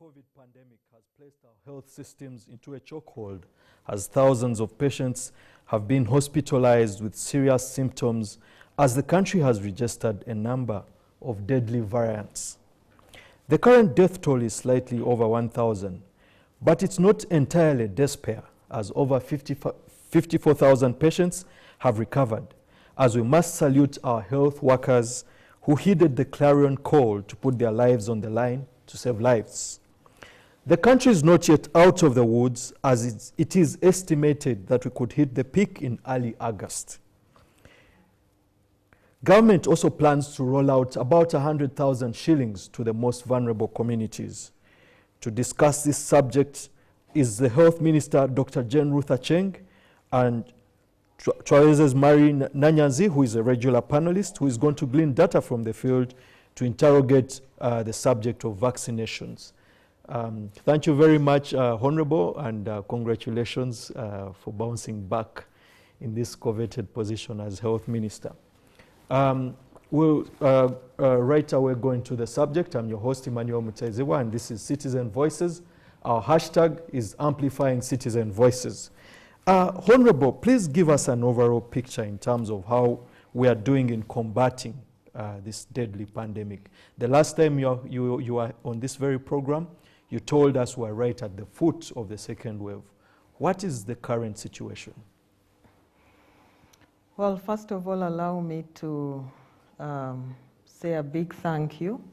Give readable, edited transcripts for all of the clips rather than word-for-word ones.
COVID pandemic has placed our health systems into a chokehold as thousands of patients have been hospitalized with serious symptoms as the country has registered a number of deadly variants. The current death toll is slightly over 1,000, but it's not entirely despair as over 54,000 patients have recovered, as we must salute our health workers who heeded the clarion call to put their lives on the line to save lives. The country is not yet out of the woods, as it is estimated that we could hit the peak in early August. Government also plans to roll out about 100,000 shillings to the most vulnerable communities. To discuss this subject is the Health Minister, Dr. Ruth Aceng, and Troyes Mari Nanyanzi, who is a regular panelist, who is going to glean data from the field to interrogate the subject of vaccinations. Thank you very much, Honorable, and congratulations for bouncing back in this coveted position as Health Minister. We'll right away go into the subject. I'm your host, Emmanuel Mutaiziwa, and this is Citizen Voices. Our hashtag is Amplifying Citizen Voices. Honorable, please give us an overall picture in terms of how we are doing in combating this deadly pandemic. The last time you were on this very program, you told us we're right at the foot of the second wave. What is the current situation? Well, first of all, allow me to say a big thank you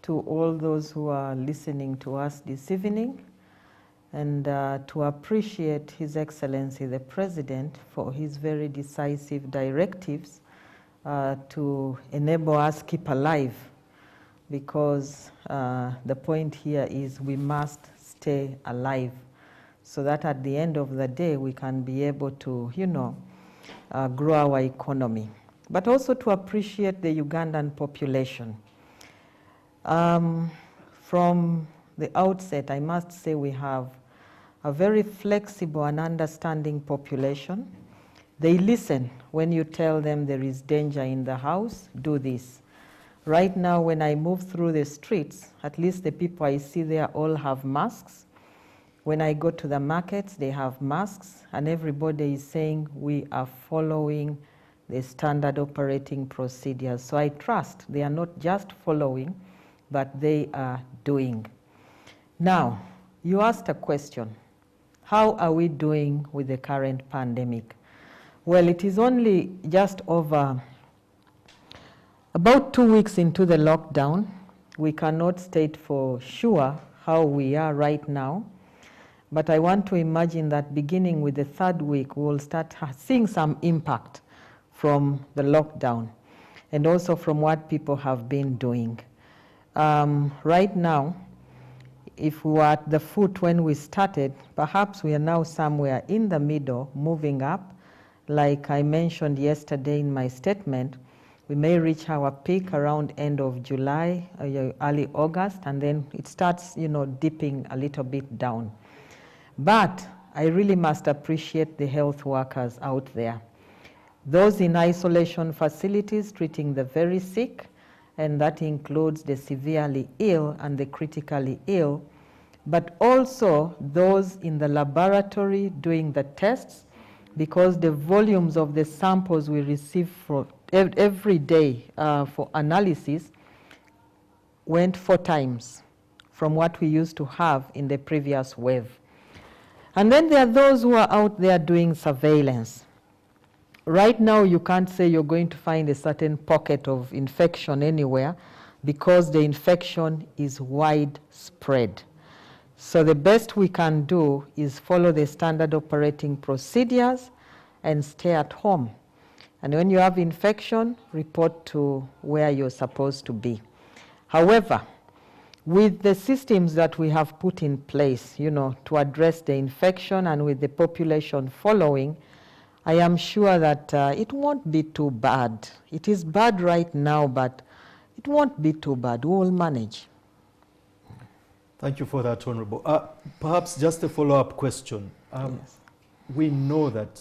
to all those who are listening to us this evening, and to appreciate His Excellency the President for his very decisive directives to enable us keep alive, because the point here is we must stay alive so that at the end of the day we can be able to, grow our economy, but also to appreciate the Ugandan population. From the outset, I must say we have a very flexible and understanding population. They listen when you tell them there is danger in the house, do this. Right now, when I move through the streets, at least the people I see there all have masks. When I go to the markets, they have masks, and everybody is saying we are following the standard operating procedures. So I trust they are not just following, but they are doing. Now, you asked a question. How are we doing with the current pandemic? Well, it is only just over about 2 weeks into the lockdown. We cannot state for sure how we are right now, but I want to imagine that beginning with the third week, we will start seeing some impact from the lockdown and also from what people have been doing. Right now, if we were at the foot when we started, perhaps we are now somewhere in the middle, moving up. Like I mentioned yesterday in my statement, we may reach our peak around end of July, early August, and then it starts, dipping a little bit down. But I really must appreciate the health workers out there. Those in isolation facilities treating the very sick, and that includes the severely ill and the critically ill, but also those in the laboratory doing the tests, because the volumes of the samples we receive for every day for analysis went 4 times from what we used to have in the previous wave. And then there are those who are out there doing surveillance. Right now, you can't say you're going to find a certain pocket of infection anywhere because the infection is widespread. So the best we can do is follow the standard operating procedures and stay at home. And when you have infection, report to where you're supposed to be. However, with the systems that we have put in place, to address the infection, and with the population following, I am sure that it won't be too bad. It is bad right now, but it won't be too bad. We will manage. Thank you for that, Honorable. Perhaps just a follow-up question. Yes. We know that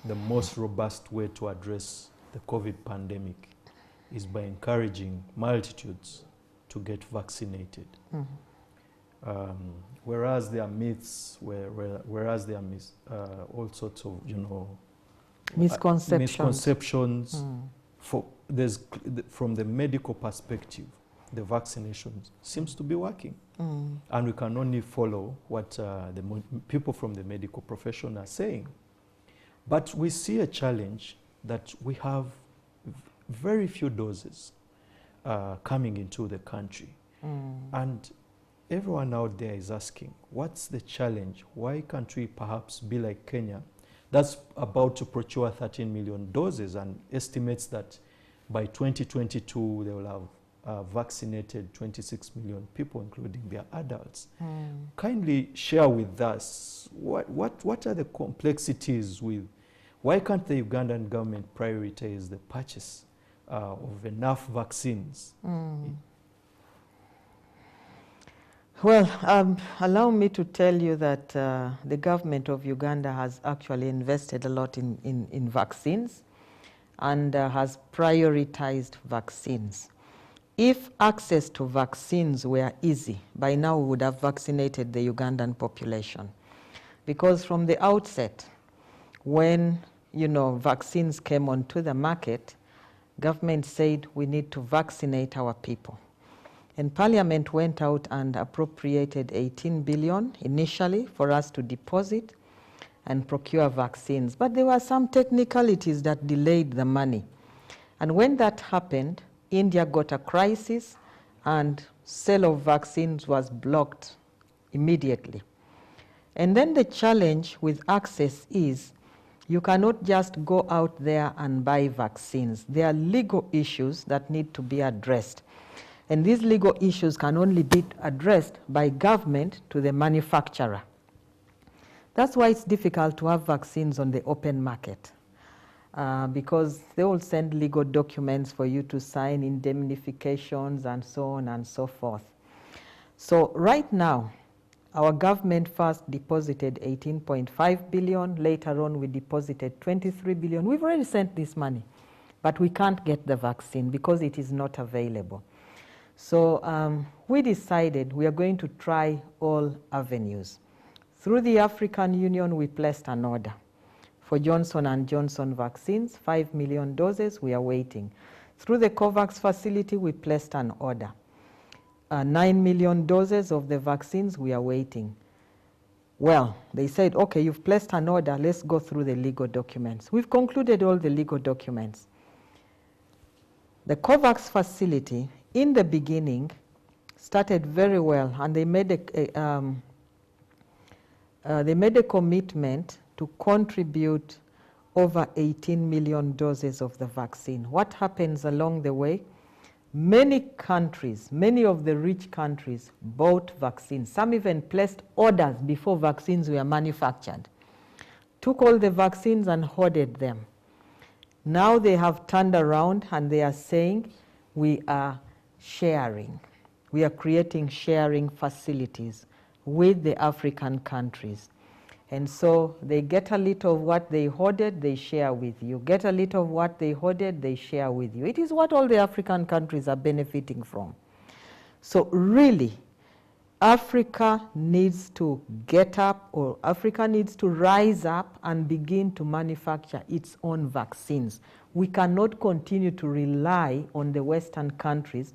the most robust way to address the COVID pandemic is by encouraging multitudes to get vaccinated. whereas there are myths, whereas there are all sorts of, you know, misconceptions. From the medical perspective, the vaccination seems to be working. And we can only follow what the people from the medical profession are saying. But we see a challenge that we have very few doses coming into the country. And everyone out there is asking, what's the challenge? Why can't we perhaps be like Kenya, that's about to procure 13 million doses and estimates that by 2022 they will have vaccinated 26 million people, including their adults. Kindly share with us what are the complexities with, why can't the Ugandan government prioritize the purchase of enough vaccines? Well, allow me to tell you that the government of Uganda has actually invested a lot in vaccines and has prioritized vaccines. If access to vaccines were easy, by now we would have vaccinated the Ugandan population. Because from the outset, when, you know, vaccines came onto the market, government said we need to vaccinate our people. And Parliament went out and appropriated 18 billion initially for us to deposit and procure vaccines. But there were some technicalities that delayed the money. And when that happened, India got a crisis and sale of vaccines was blocked immediately. And then the challenge with access is you cannot just go out there and buy vaccines. There are legal issues that need to be addressed. And these legal issues can only be addressed by government to the manufacturer. That's why it's difficult to have vaccines on the open market, because they will send legal documents for you to sign, indemnifications and so on and so forth. So right now, our government first deposited 18.5 billion. Later on, we deposited 23 billion. We've already sent this money, but we can't get the vaccine because it is not available. So we decided we are going to try all avenues. Through the African Union, we placed an order for Johnson & Johnson vaccines, 5 million doses, we are waiting. Through the COVAX facility, we placed an order. 9 million doses of the vaccines, we are waiting. Well, they said, okay, you've placed an order, let's go through the legal documents. We've concluded all the legal documents. The COVAX facility, in the beginning, started very well, and they made a commitment to contribute over 18 million doses of the vaccine. What happens along the way? Many countries, many of the rich countries bought vaccines. Some even placed orders before vaccines were manufactured. Took all the vaccines and hoarded them. Now they have turned around and they are saying, we are sharing. We are creating sharing facilities with the African countries. And so they get a little of what they hoarded, they share with you. Get a little of what they hoarded, they share with you. It is what all the African countries are benefiting from. So really, Africa needs to get up, or Africa needs to rise up and begin to manufacture its own vaccines. We cannot continue to rely on the Western countries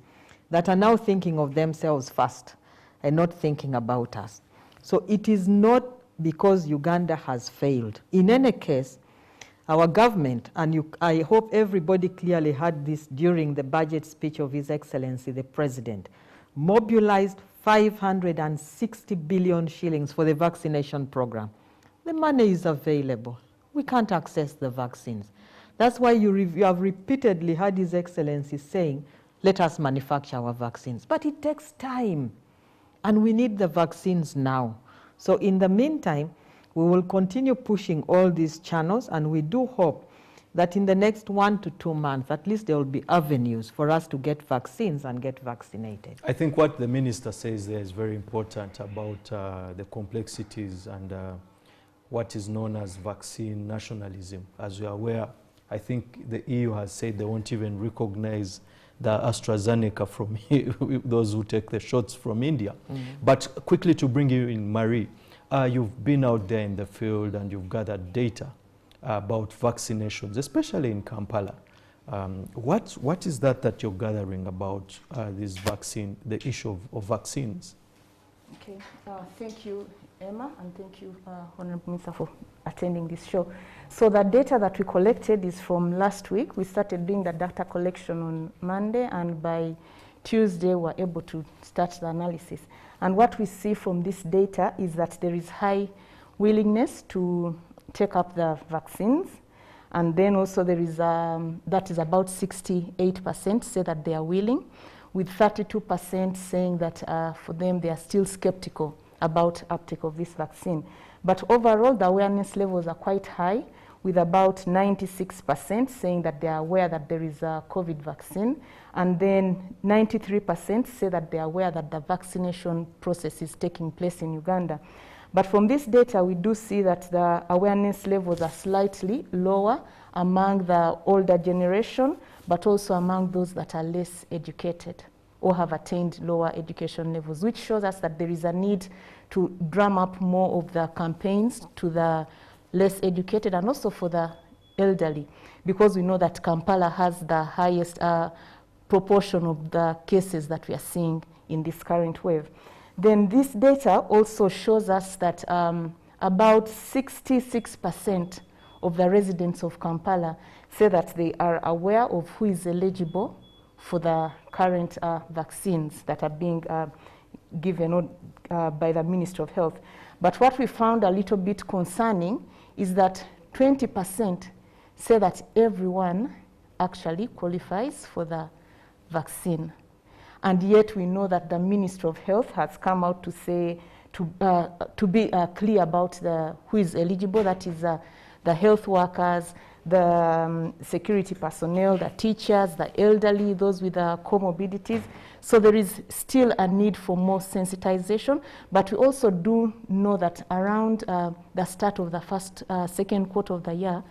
that are now thinking of themselves first and not thinking about us. So it is not because Uganda has failed. In any case, our government, and I hope everybody clearly heard this during the budget speech of His Excellency the President, mobilized 560 billion shillings for the vaccination program. The money is available. We can't access the vaccines. That's why you have repeatedly heard His Excellency saying, let us manufacture our vaccines. But it takes time, and we need the vaccines now. So in the meantime, we will continue pushing all these channels, and we do hope that in the next 1 to 2 months, at least there will be avenues for us to get vaccines and get vaccinated. I think what the minister says there is very important about the complexities and what is known as vaccine nationalism. As you are aware, I think the EU has said they won't even recognize the AstraZeneca from those who take the shots from India. But quickly to bring you in, Marie, you've been out there in the field and you've gathered data about vaccinations, especially in Kampala. What is that you're gathering about this vaccine, the issue of vaccines? Okay, thank you, Emma, and thank you, Honorable Minister, for attending this show. So the data that we collected is from last week. We started doing the data collection on Monday, and by Tuesday, we were able to start the analysis. And what we see from this data is that there is high willingness to take up the vaccines. And then also there is, that is about 68% say that they are willing, with 32% saying that for them they are still skeptical about uptake of this vaccine. But overall, the awareness levels are quite high, with about 96% saying that they are aware that there is a COVID vaccine, and then 93% say that they are aware that the vaccination process is taking place in Uganda. But from this data, we do see that the awareness levels are slightly lower among the older generation, but also among those that are less educated or have attained lower education levels, which shows us that there is a need to drum up more of the campaigns to the less educated and also for the elderly, because we know that Kampala has the highest proportion of the cases that we are seeing in this current wave. Then this data also shows us that about 66% of the residents of Kampala say that they are aware of who is eligible for the current vaccines that are being given by the Ministry of Health. But what we found a little bit concerning is that 20% say that everyone actually qualifies for the vaccine. And yet we know that the Ministry of Health has come out to say, to be clear about who is eligible, that is the health workers, the security personnel, the teachers, the elderly, those with comorbidities. So there is still a need for more sensitization, but we also do know that around the start of the second quarter of the year,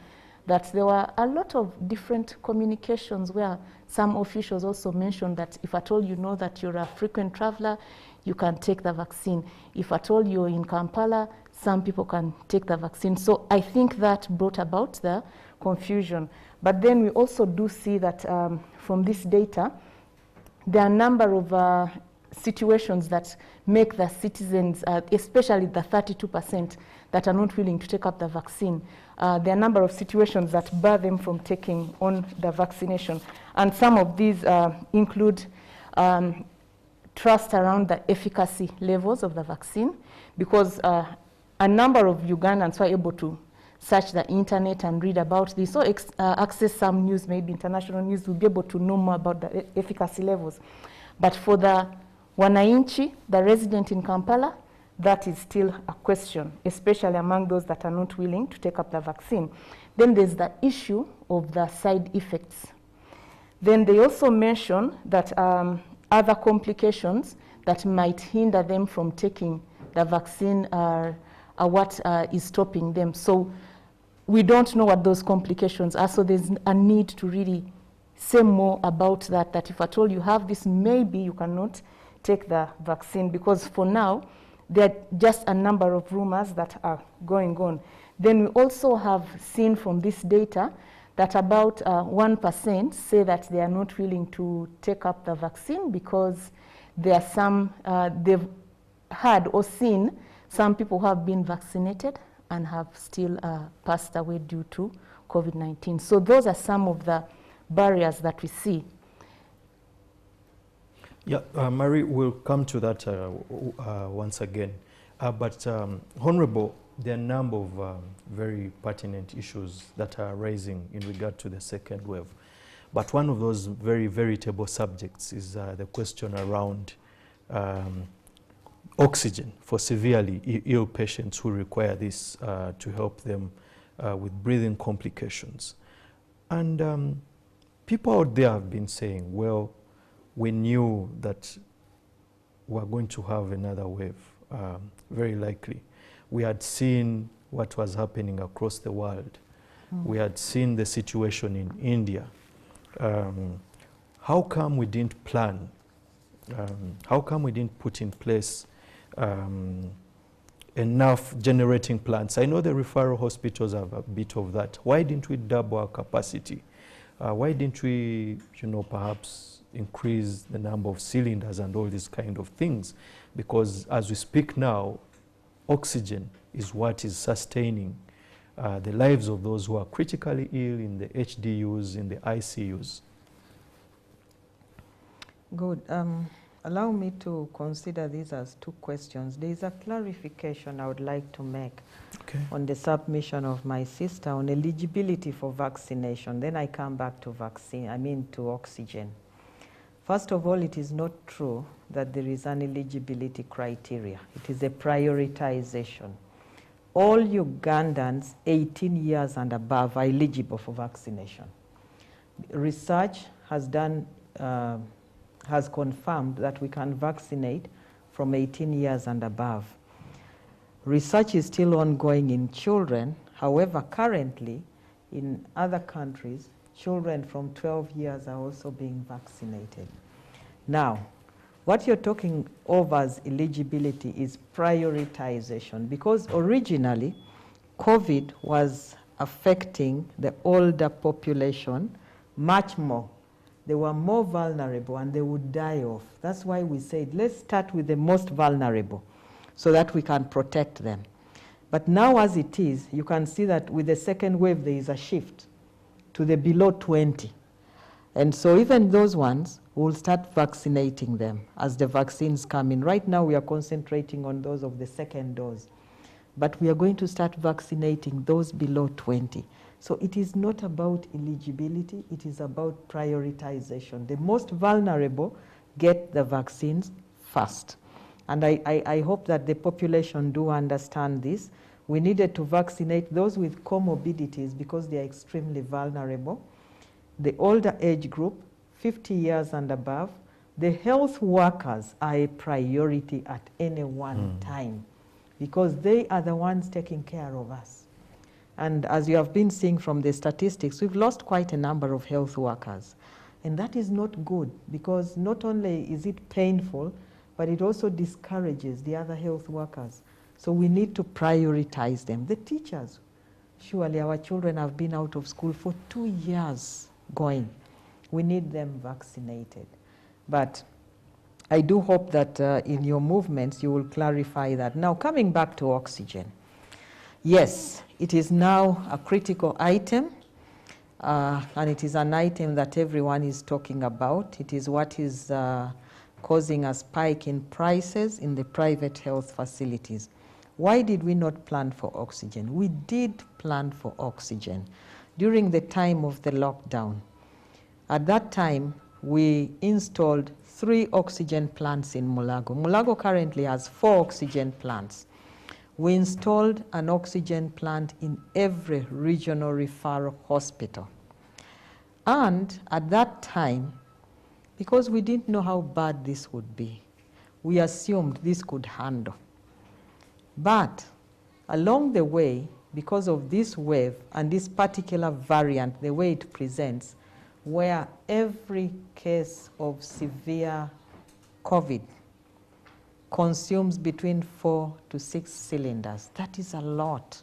that there were a lot of different communications where some officials also mentioned that if at all you know that you're a frequent traveler, you can take the vaccine. If at all you're in Kampala, some people can take the vaccine. So I think that brought about the confusion. But then we also do see that from this data, there are a number of situations that make the citizens, especially the 32% that are not willing to take up the vaccine. There are a number of situations that bar them from taking on the vaccination. And some of these include trust around the efficacy levels of the vaccine, because a number of Ugandans were able to search the internet and read about this, or access some news, maybe international news, will be able to know more about the efficacy levels. But for the Wananchi, the resident in Kampala, that is still a question, especially among those that are not willing to take up the vaccine. Then there's the issue of the side effects. Then they also mention that other complications that might hinder them from taking the vaccine are what is stopping them. So we don't know what those complications are, so there's a need to really say more about that, that if at all you have this, maybe you cannot take the vaccine, because for now, there are just a number of rumors that are going on. Then we also have seen from this data that about 1% say that they are not willing to take up the vaccine because there are some, they've heard or seen some people who have been vaccinated and have still passed away due to COVID-19. So those are some of the barriers that we see. Yeah, Marie, we'll come to that once again. But Honorable, there are a number of very pertinent issues that are rising in regard to the second wave. But one of those very veritable subjects is the question around oxygen for severely ill patients who require this to help them with breathing complications. And people out there have been saying, well, we knew that we're going to have another wave, very likely. We had seen what was happening across the world. We had seen the situation in India. how come we didn't plan? How come we didn't put in place enough generating plants? I know the referral hospitals have a bit of that. Why didn't we double our capacity? Why didn't we, perhaps increase the number of cylinders and all these kind of things? Because as we speak now, oxygen is what is sustaining the lives of those who are critically ill in the HDUs, in the ICUs. Good. Allow me to consider these as two questions. There is a clarification I would like to make on the submission of my sister on eligibility for vaccination. Then I come back to to oxygen. First of all, it is not true that there is an eligibility criteria. It is a prioritization. All Ugandans 18 years and above are eligible for vaccination. Research has confirmed that we can vaccinate from 18 years and above. Research is still ongoing in children. However, currently in other countries, children from 12 years are also being vaccinated. Now, what you're talking of as eligibility is prioritization, because originally COVID was affecting the older population much more. They were more vulnerable and they would die off. That's why we said, let's start with the most vulnerable so that we can protect them. But now as it is, you can see that with the second wave, there is a shift to the below 20. And so even those ones, we'll start vaccinating them as the vaccines come in. Right now, we are concentrating on those of the second dose. But we are going to start vaccinating those below 20. So it is not about eligibility, it is about prioritization. The most vulnerable get the vaccines first. And I hope that the population do understand this. We needed to vaccinate those with comorbidities because they are extremely vulnerable. The older age group, 50 years and above, the health workers are a priority at any one time because they are the ones taking care of us. And as you have been seeing from the statistics, we've lost quite a number of health workers. And that is not good because not only is it painful, but it also discourages the other health workers. So we need to prioritize them. The teachers, surely our children have been out of school for 2 years going. We need them vaccinated. But I do hope that in your movements you will clarify that. Now coming back to oxygen. Yes, it is now a critical item, and it is an item that everyone is talking about. It is what is causing a spike in prices in the private health facilities. Why did we not plan for oxygen? We did plan for oxygen during the time of the lockdown. At that time, we installed 3 oxygen plants in Mulago. Mulago currently has 4 oxygen plants. We installed an oxygen plant in every regional referral hospital. And at that time, because we didn't know how bad this would be, we assumed this could handle. But along the way, because of this wave and this particular variant, the way it presents, where every case of severe COVID consumes between 4 to 6 cylinders. That is a lot.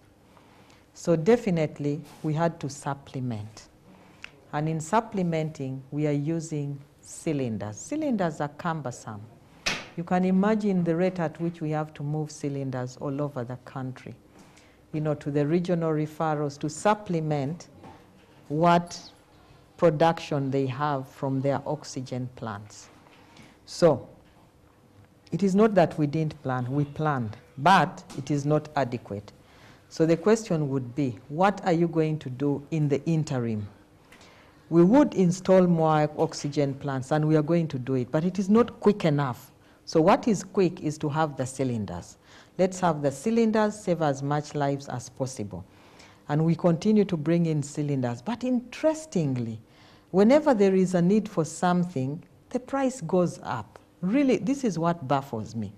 So definitely we had to supplement. And in supplementing, we are using cylinders. Cylinders are cumbersome. You can imagine the rate at which we have to move cylinders all over the country, to the regional referrals to supplement what production they have from their oxygen plants. So it is not that we didn't plan, we planned, but it is not adequate. So the question would be, what are you going to do in the interim? We would install more oxygen plants, and we are going to do it, but it is not quick enough. So what is quick is to have the cylinders. Let's have the cylinders, save as much lives as possible. And we continue to bring in cylinders. But interestingly, whenever there is a need for something, the price goes up. Really, this is what baffles me.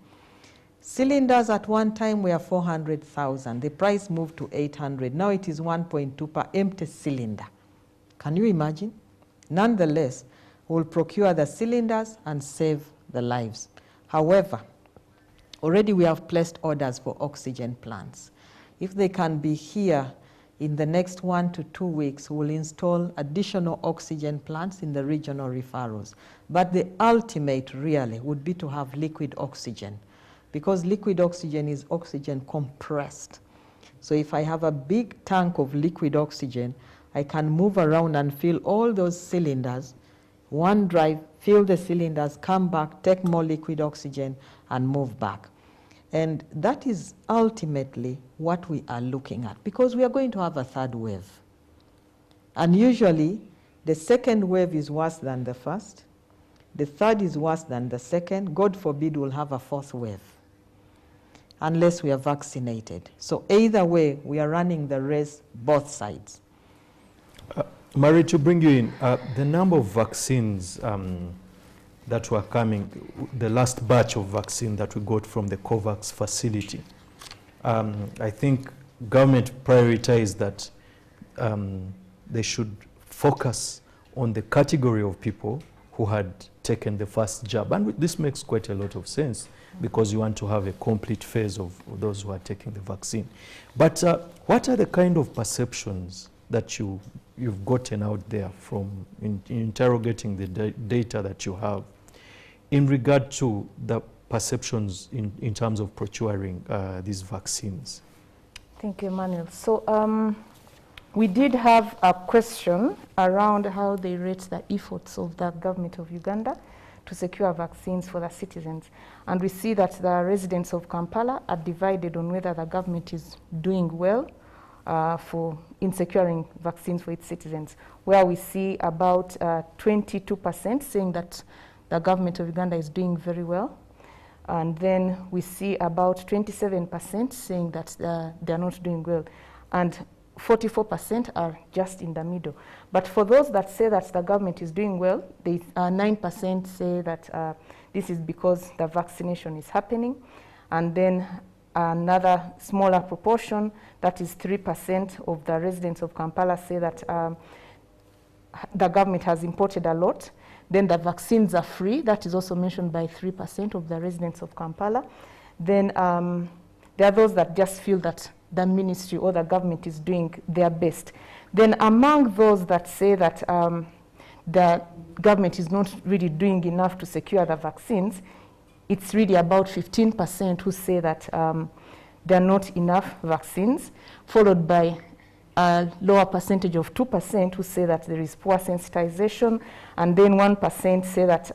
Cylinders at one time were 400,000. The price moved to 800. Now it is 1.2 per empty cylinder. Can you imagine? Nonetheless, We'll procure the cylinders and save the lives. However, already we have placed orders for oxygen plants. If they can be here in the next 1 to 2 weeks, we'll install additional oxygen plants in the regional referrals. But the ultimate really would be to have liquid oxygen, because liquid oxygen is oxygen compressed. So if I have a big tank of liquid oxygen, I can move around and fill all those cylinders, one drive, fill the cylinders, come back, take more liquid oxygen, and move back. And that is ultimately what we are looking at, because we are going to have a third wave. And usually, the second wave is worse than the first. The third is worse than the second. God forbid we'll have a fourth wave, unless we are vaccinated. So either way, we are running the race both sides. Marie, to bring you in, the number of vaccines that were coming, the last batch of vaccine that we got from the COVAX facility, I think government prioritized that they should focus on the category of people who had taken the first jab. And this makes quite a lot of sense, because you want to have a complete phase of those who are taking the vaccine. But what are the kind of perceptions that you've gotten out there from interrogating the data that you have in regard to the perceptions in terms of procuring these vaccines? Thank you, Emmanuel. So we did have a question around how they rate the efforts of the government of Uganda to secure vaccines for the citizens. And we see that the residents of Kampala are divided on whether the government is doing well in securing vaccines for its citizens, where we see about 22% saying that the government of Uganda is doing very well. And then we see about 27% saying that they're not doing well. And 44% are just in the middle. But for those that say that the government is doing well, 9% say that this is because the vaccination is happening. And then another smaller proportion, that is 3% of the residents of Kampala, say that the government has imported a lot. Then the vaccines are free. That is also mentioned by 3% of the residents of Kampala. Then there are those that just feel that the ministry or the government is doing their best. Then among those that say that the government is not really doing enough to secure the vaccines, it's really about 15% who say that there are not enough vaccines, followed by a lower percentage of 2% who say that there is poor sensitization, and then 1% say that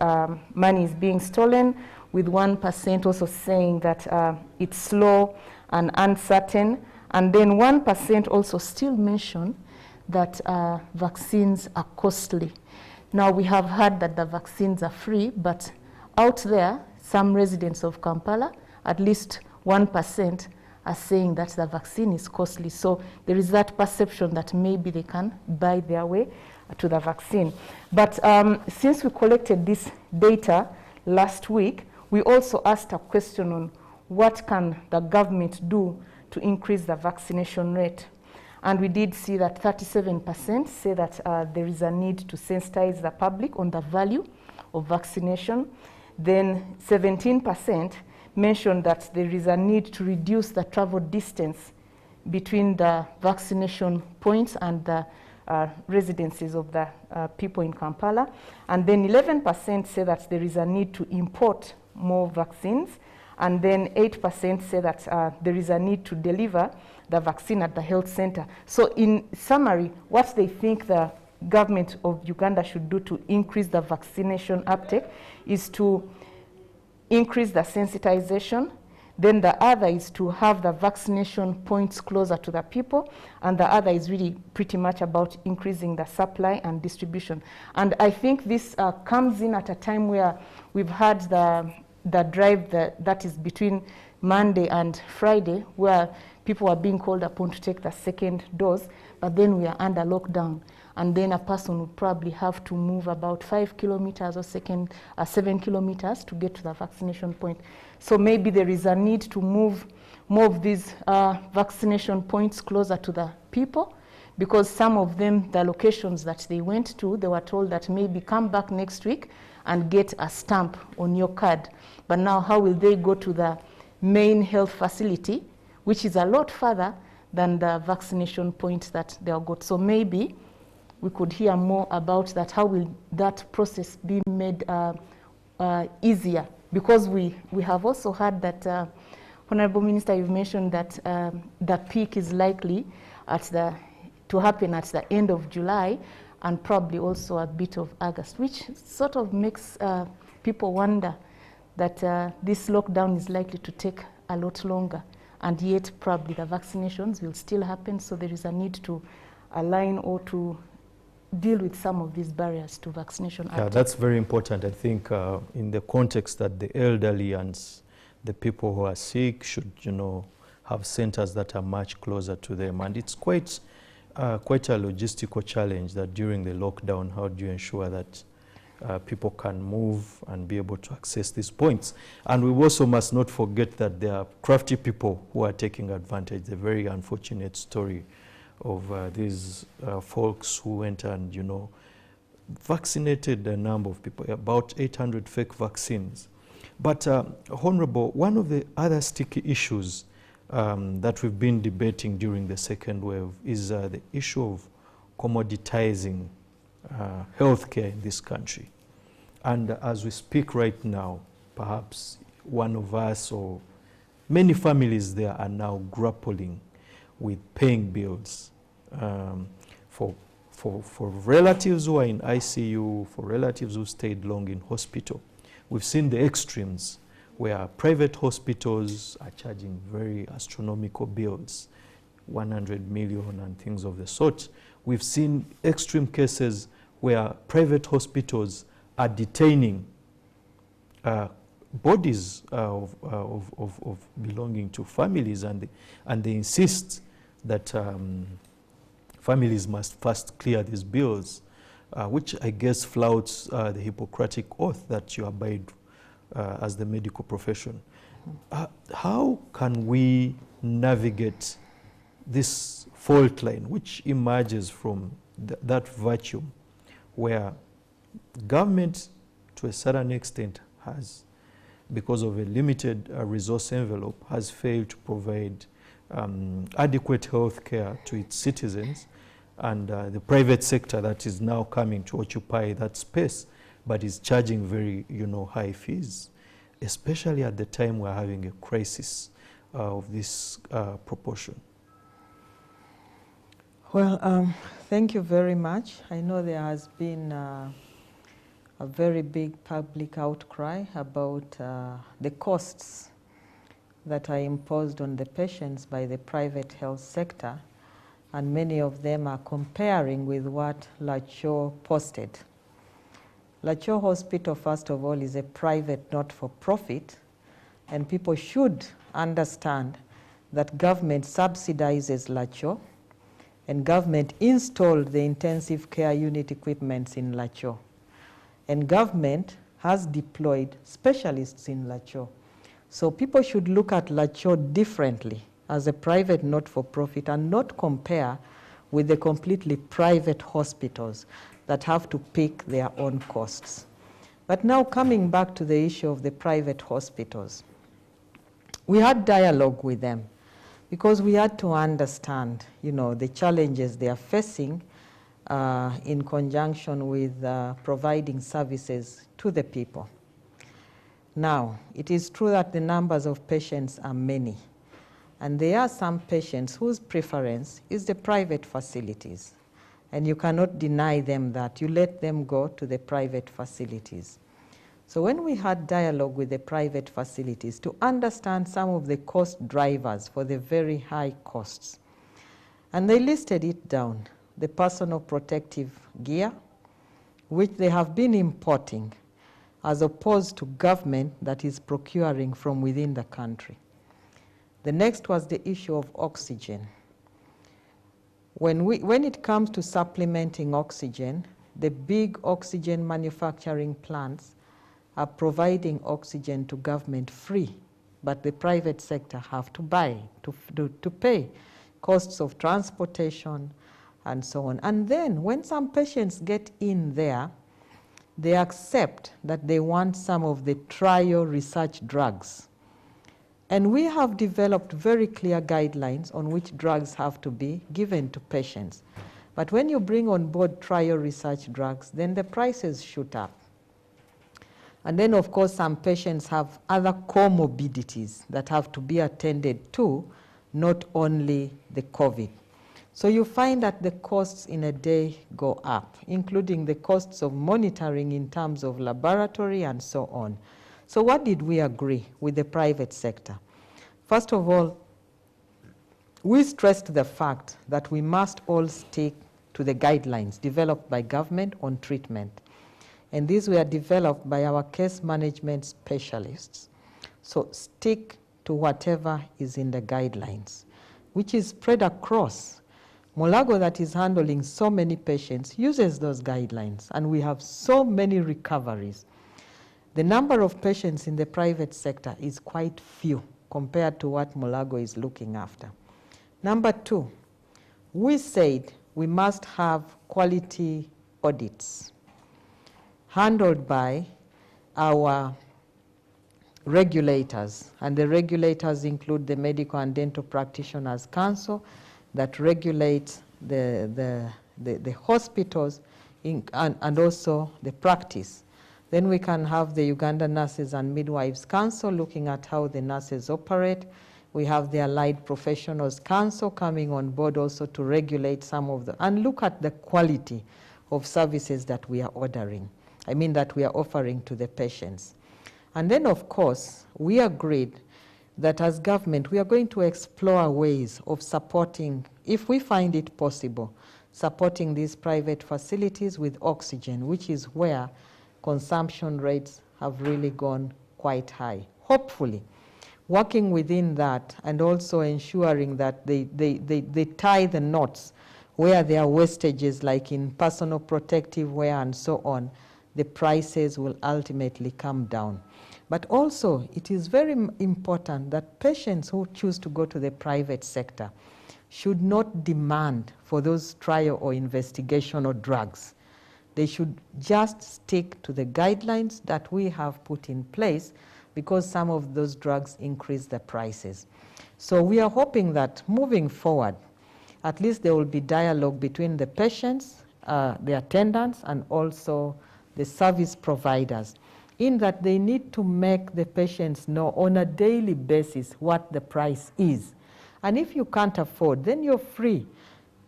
money is being stolen, with 1% also saying that it's slow and uncertain, and then 1% also still mention that vaccines are costly. Now, we have heard that the vaccines are free, but out there, some residents of Kampala, at least 1%, are saying that the vaccine is costly. So there is that perception that maybe they can buy their way to the vaccine. But since we collected this data last week, we also asked a question on what can the government do to increase the vaccination rate. And we did see that 37% say that there is a need to sensitize the public on the value of vaccination. Then 17% mentioned that there is a need to reduce the travel distance between the vaccination points and the residences of the people in Kampala. And then 11% say that there is a need to import more vaccines. And then 8% say that there is a need to deliver the vaccine at the health center. So in summary, what they think the government of Uganda should do to increase the vaccination uptake is to increase the sensitization. Then the other is to have the vaccination points closer to the people. And the other is really pretty much about increasing the supply and distribution. And I think this comes in at a time where we've had the drive that is between Monday and Friday, where people are being called upon to take the second dose, but then we are under lockdown. And then a person would probably have to move about 5 kilometers or 7 kilometers to get to the vaccination point. So maybe there is a need to move more of these vaccination points closer to the people, because some of them, the locations that they went to, they were told that maybe come back next week and get a stamp on your card. But now how will they go to the main health facility, which is a lot further than the vaccination point that they have got? So maybe we could hear more about that. How will that process be made easier? Because we have also heard that, Honorable Minister, you've mentioned that the peak is likely to happen at the end of July and probably also a bit of August, which sort of makes people wonder that this lockdown is likely to take a lot longer, and yet probably the vaccinations will still happen. So there is a need to align or to deal with some of these barriers to vaccination. Yeah, that's very important. I think in the context that the elderly and the people who are sick should, have centers that are much closer to them. And it's quite a logistical challenge that during the lockdown, how do you ensure that people can move and be able to access these points? And we also must not forget that there are crafty people who are taking advantage. The very unfortunate story of these folks who went and, vaccinated a number of people, about 800 fake vaccines. But Honorable, one of the other sticky issues that we've been debating during the second wave is the issue of commoditizing healthcare in this country. And as we speak right now, perhaps one of us or many families there are now grappling with paying bills for relatives who are in ICU, for relatives who stayed long in hospital. We've seen the extremes where private hospitals are charging very astronomical bills, 100 million and things of the sort. We've seen extreme cases where private hospitals are detaining bodies of belonging to families, and they insist that families must first clear these bills, which I guess flouts the Hippocratic oath that you abide as the medical profession. How can we navigate this fault line which emerges from that vacuum where government to a certain extent has, because of a limited resource envelope, has failed to provide adequate health care to its citizens, and the private sector that is now coming to occupy that space but is charging very high fees, especially at the time we're having a crisis of this proportion? Well, thank you very much. I know there has been a very big public outcry about the costs that are imposed on the patients by the private health sector, and many of them are comparing with what Lacho posted. Lacho Hospital, first of all, is a private not-for-profit, and people should understand that government subsidizes Lacho, and government installed the intensive care unit equipments in Lacho, and government has deployed specialists in Lacho. So people should look at Lacho differently as a private not-for-profit and not compare with the completely private hospitals that have to pick their own costs. But now coming back to the issue of the private hospitals, we had dialogue with them because we had to understand, the challenges they are facing in conjunction with providing services to the people. Now, it is true that the numbers of patients are many, and there are some patients whose preference is the private facilities. And you cannot deny them that. You let them go to the private facilities. So when we had dialogue with the private facilities to understand some of the cost drivers for the very high costs, and they listed it down, the personal protective gear, which they have been importing, as opposed to government that is procuring from within the country. The next was the issue of oxygen. When it comes to supplementing oxygen, the big oxygen manufacturing plants are providing oxygen to government free, but the private sector have to buy, to pay costs of transportation, and so on. And then when some patients get in there, they accept that they want some of the trial research drugs. And we have developed very clear guidelines on which drugs have to be given to patients. But when you bring on board trial research drugs, then the prices shoot up. And then, of course, some patients have other comorbidities that have to be attended to, not only the COVID. So you find that the costs in a day go up, including the costs of monitoring in terms of laboratory and so on. So what did we agree with the private sector? First of all, we stressed the fact that we must all stick to the guidelines developed by government on treatment. And these were developed by our case management specialists. So stick to whatever is in the guidelines, which is spread across. Mulago, that is handling so many patients, uses those guidelines, and we have so many recoveries. The number of patients in the private sector is quite few compared to what Mulago is looking after. Number two, we said we must have quality audits handled by our regulators, and the regulators include the Medical and Dental Practitioners Council that regulates the hospitals and also the practice. Then we can have the Uganda Nurses and Midwives Council looking at how the nurses operate. We have the Allied Professionals Council coming on board also to regulate some of the, and look at the quality of services that we are ordering. I mean that we are offering to the patients. And then, of course, we agreed that as government, we are going to explore ways of supporting, if we find it possible, supporting these private facilities with oxygen, which is where consumption rates have really gone quite high. Hopefully, working within that and also ensuring that they tie the knots where there are wastages, like in personal protective wear and so on, the prices will ultimately come down. But also, it is very important that patients who choose to go to the private sector should not demand for those trial or investigational drugs. They should just stick to the guidelines that we have put in place, because some of those drugs increase the prices. So we are hoping that moving forward, at least there will be dialogue between the patients, the attendants, and also the service providers, in that they need to make the patients know on a daily basis what the price is. And if you can't afford, then you're free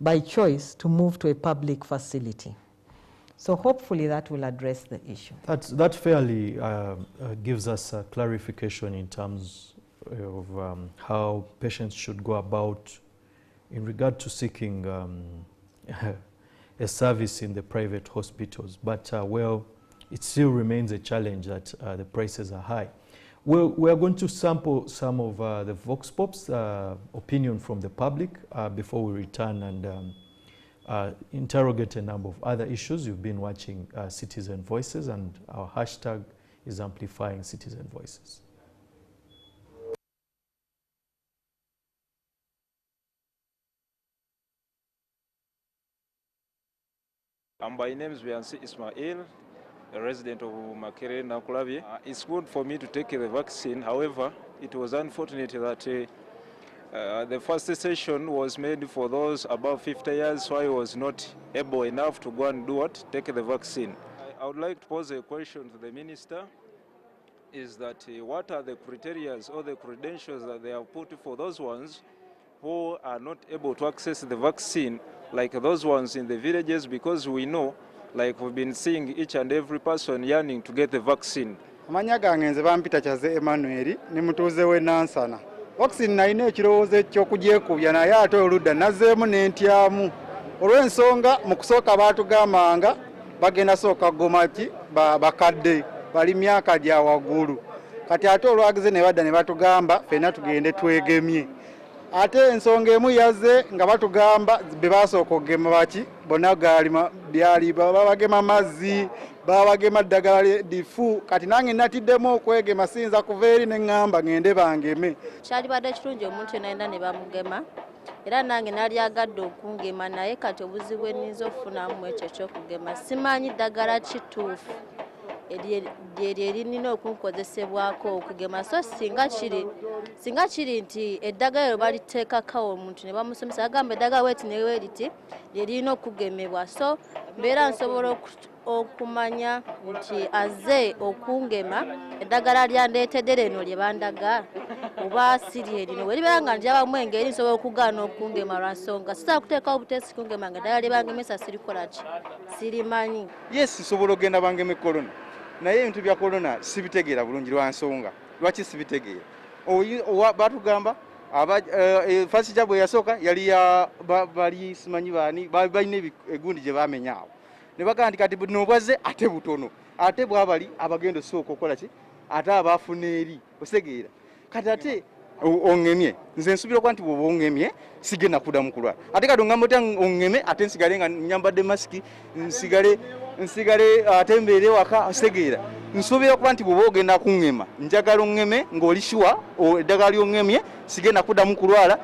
by choice to move to a public facility. So hopefully that will address the issue. That fairly gives us a clarification in terms of how patients should go about in regard to seeking a service in the private hospitals. But well, it still remains a challenge that the prices are high. We are going to sample some of the Vox Pop's opinion from the public before we return and interrogate a number of other issues. You've been watching Citizen Voices, and our hashtag is amplifying Citizen Voices. My name is Ismail, a resident of Makere, Nakulabi. It's good for me to take the vaccine. However, it was unfortunate that the first session was made for those above 50 years, so I was not able enough to go and do what? Take the vaccine. I would like to pose a question to the minister, is that what are the criteria or the credentials that they have put for those ones who are not able to access the vaccine, like those ones in the villages, because we know, like we've been seeing each and every person yearning to get the vaccine. Amanya gange nze bampita Kyaze Emmanuel ni mutuuze we Nansana. Vaccine nalina ekirowoozo eky'okugyekubya naye ate oludda nazzeemu n'entyamu. Olw'ensonga mu kusooka baatugambanga bagenda sooka gomaki bakadde bali myaka gya waggulu. Kati ate olwagize ne badda ne batugamba ffenna tugende twegemye. Ate ensonga emu yazze nga batugamba be baasooka okugema baki bonna byali babagema mazzi babagema ddagala difu. Kati nange natiddemu okwegema siyinza kuva eri ne ŋŋamba ngende bangeme. Kyalibadde kirungi omuntu yenna ne bamugema era nange nalyagadde okungema naye kati obuzibu enniza okufunamu ekyo ekyokugema simanyi ddagala kituufu erinina okunkozesebwako okugema so singa kiri nti eddagala lyo baliteekakawo omuntu ne bamusomesa agamba eddagala weeti ne weeriti lyerina okugemebwa so mbeera nsobola okumanya nti aze okungema eddagala lyandeetedde leno lye bandaga oba siri erino weribeera nga ndyabamu engeri nsobola okugaana okungema lwa nsonga sisobola kuteekawo buteesi kungema nga eddagala lye bangemesa sirikola ki sirimanyi yes nsobola ogenda bangeme korona naye ebintu bya korona sibitegeera bulungi lwa nsonga lwaki sibitegeera batugamba fasija bwe yasooka yali bali simanyi baani balina egundi gye bamenyaawo ne bagamba nti kati buno obwaze ate butono ate bwabali abagenda osooka okukola ki ate abaafuna eri osegeera kati ate ongemye nze nsubira okuba nti bwoba ongemye sigenda kuddamu kulwala ate kati ongamba otya ongeme ate nsigale nga nyambadde masiki nsigale ate mbeere waka osegeera nsuubira okuba nti bwoba ogenda kungema njagala ongeme ng'oli shuwa eddagala lyongemye sigenda kuddamu kulwala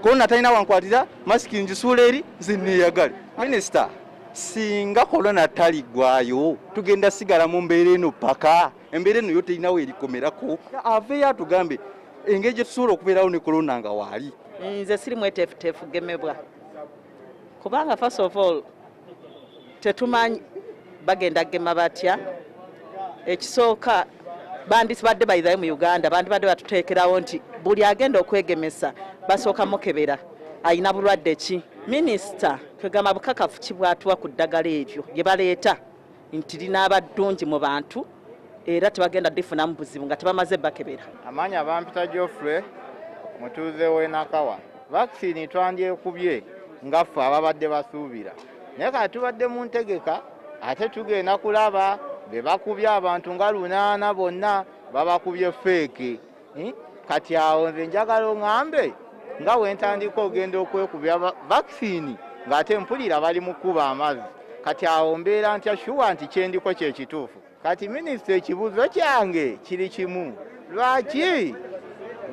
korona talina wankwatira masiki njisuula eri nze neeyagale minisita singa korona taligwayo tugenda sigala mu mbeera eno paka embeera eno yo terinawo erikomerako aveeyo atugambe engeri gye tusobola okubeerawo ne korona nga waali nze siri mweteefuteefu gemebwa kubanga first of all tetumanyi bagenda gema batya ekisooka bandibadde bayizayo mu Uganda bandibadde batuteekerawo nti buli agenda okwegemesa basooka mukebera ayina bulwadde ki minisita twegamba bukakafu ki bwatuwa ku ddagala eryo lye baleeta nti linaaba ddungi mu bantu era tebagenda difunamu buzibu nga tebamaze bakebera amaanyi abampita Geoffrey mutuuze w'e Nakawa vaccine twandyekubye nga ffe ababadde basuubira naye kati tubadde mu ntegeka ate tugenda kulaba be bakubye abantu nga 8 bonna babakubye feeke kati awo nze njagala oŋŋambe nga wentandika ogenda okwekubya vaccine ng'ate mpulira bali mu kkuba amazzi kati awo mbeera ntya shuwa nti kyendiko kye kituufu kati minisita ekibuuzo kyange kiri kimu lwaki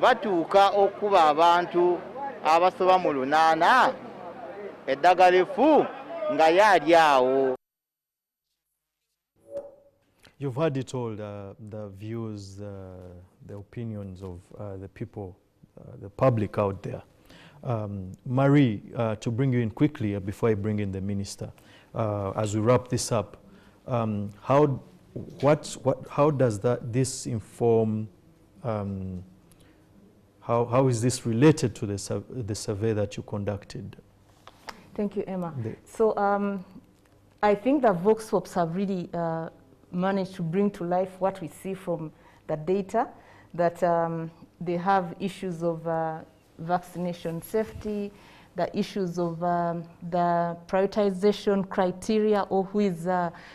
batuuka okkuba abantu abasoba mu 8 eddagala effu nga yaali awo. You've heard it all, the views, the opinions of the people, the public out there. Marie, to bring you in quickly before I bring in the minister, as we wrap this up, how does this inform, how is this related to the survey that you conducted? Thank you, Emma. So I think the Vox Pops have really managed to bring to life what we see from the data, that they have issues of vaccination safety, the issues of the prioritization criteria, or who is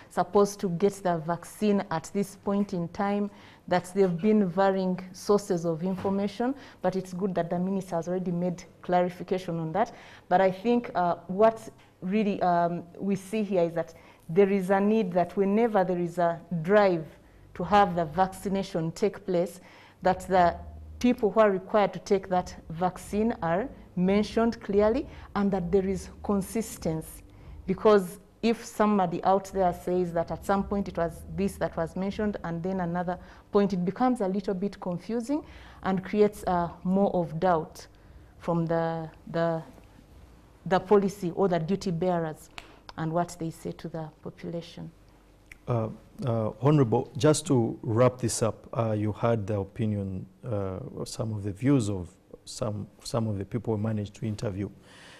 supposed to get the vaccine at this point in time, that there have been varying sources of information, but it's good that the minister has already made clarification on that. But I think what really we see here is that there is a need that whenever there is a drive to have the vaccination take place, that the people who are required to take that vaccine are mentioned clearly, and that there is consistency. Because if somebody out there says that at some point it was this that was mentioned and then another point, it becomes a little bit confusing and creates more of doubt from the policy or the duty bearers and what they say to the population. Honorable, just to wrap this up, you heard the opinion, some of the views of some of the people we managed to interview.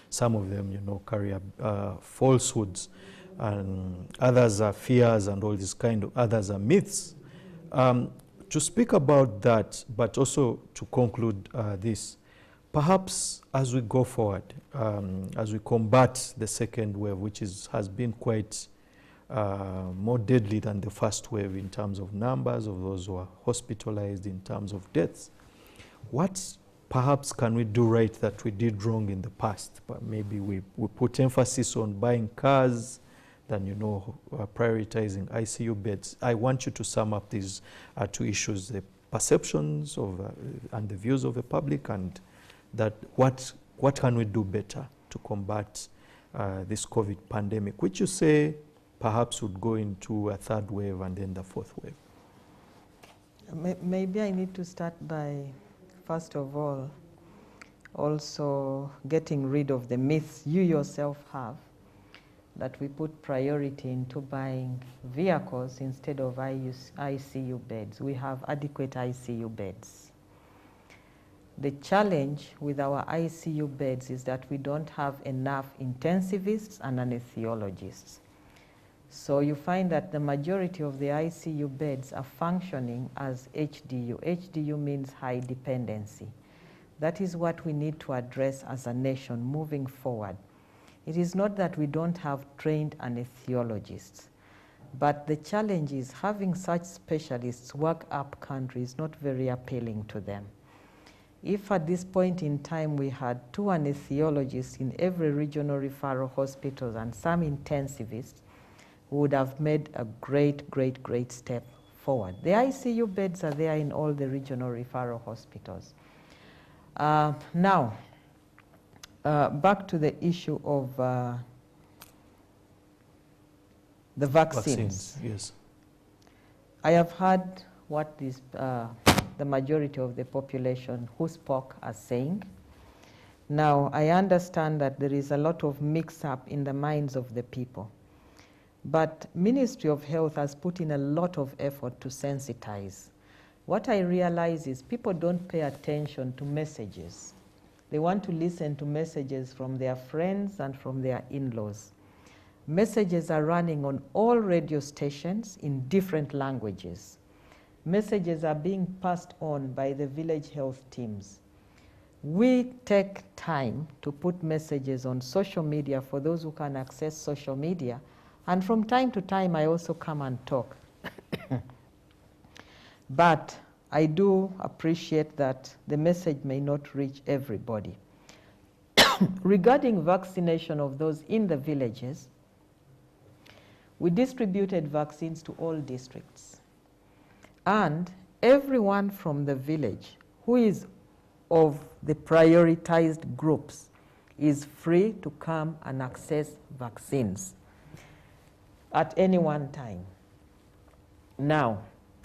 Some of them, carry falsehoods, and others are fears and all this kind of, others are myths. To speak about that, but also to conclude this, perhaps as we go forward, as we combat the second wave, which has been quite more deadly than the first wave in terms of numbers of those who are hospitalized, in terms of deaths, what perhaps can we do right that we did wrong in the past? But maybe we put emphasis on buying cars than, prioritizing ICU beds. I want you to sum up these two issues, the perceptions of and the views of the public, and that what What can we do better to combat this COVID pandemic, which you say perhaps would go into a third wave and then the fourth wave? Maybe I need to start by, first of all, also getting rid of the myths you yourself have, that we put priority into buying vehicles instead of ICU beds. We have adequate ICU beds. The challenge with our ICU beds is that we don't have enough intensivists and anesthesiologists. So you find that the majority of the ICU beds are functioning as HDU. HDU means high dependency. That is what we need to address as a nation moving forward. It is not that we don't have trained anesthesiologists, but the challenge is having such specialists work up country is not very appealing to them. If at this point in time we had 2 anesthesiologists in every regional referral hospital and some intensivists, we would have made a great step forward. The ICU beds are there in all the regional referral hospitals. Now, back to the issue of the vaccines. Yes. I have heard what is the majority of the population who spoke are saying. Now, I understand that there is a lot of mix-up in the minds of the people. But Ministry of Health has put in a lot of effort to sensitize. What I realize is people don't pay attention to messages. They want to listen to messages from their friends and from their in-laws. Messages are running on all radio stations in different languages. Messages are being passed on by the village health teams. We take time to put messages on social media for those who can access social media. And from time to time, I also come and talk. But I do appreciate that the message may not reach everybody. Regarding vaccination of those in the villages, we distributed vaccines to all districts. And everyone from the village who is of the prioritized groups is free to come and access vaccines at any one time. Now,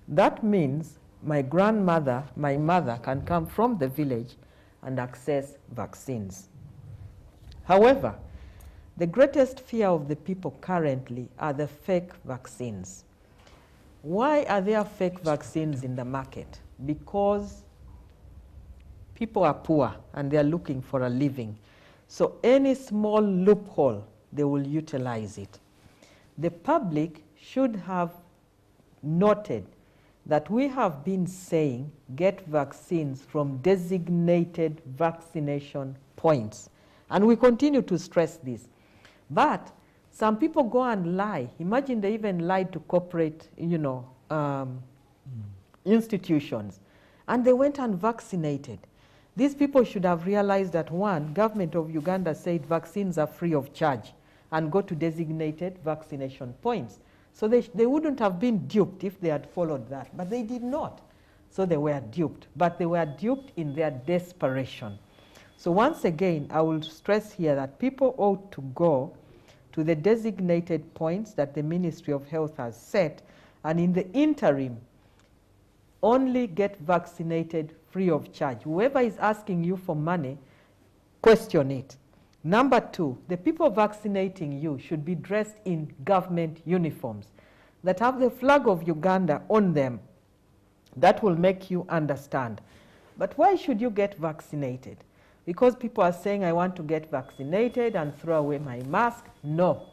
that means my grandmother, my mother can come from the village and access vaccines. However, the greatest fear of the people currently are the fake vaccines. Why are there fake vaccines in the market? Because people are poor and they are looking for a living. So any small loophole, they will utilize it. The public should have noted that we have been saying get vaccines from designated vaccination points. And we continue to stress this. But some people go and lie. Imagine they even lied to corporate, institutions. And they went and vaccinated. These people should have realized that, one, government of Uganda said vaccines are free of charge and go to designated vaccination points. So they wouldn't have been duped if they had followed that, but they did not. So they were duped, but they were duped in their desperation. So once again, I will stress here that people ought to go to the designated points that the Ministry of Health has set, and in the interim, only get vaccinated free of charge. Whoever is asking you for money, question it. Number 2, the people vaccinating you should be dressed in government uniforms that have the flag of Uganda on them. That will make you understand. But why should you get vaccinated? Because people are saying, I want to get vaccinated and throw away my mask? No.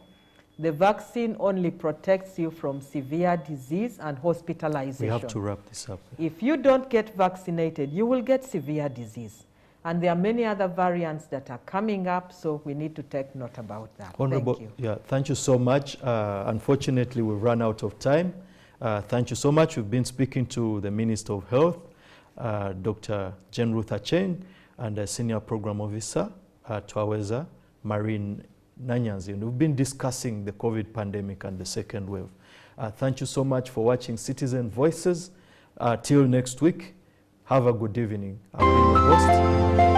The vaccine only protects you from severe disease and hospitalization. We have to wrap this up. If you don't get vaccinated, you will get severe disease. And there are many other variants that are coming up, so we need to take note about that. Honorable, thank you. Yeah, thank you so much. Unfortunately, we've run out of time. Thank you so much. We've been speaking to the Minister of Health, Dr. Ruth Aceng, and a Senior Program Officer, Twaweza Marine Nanyanzi. And we've been discussing the COVID pandemic and the second wave. Thank you so much for watching Citizen Voices. Till next week, have a good evening. I'll be your host.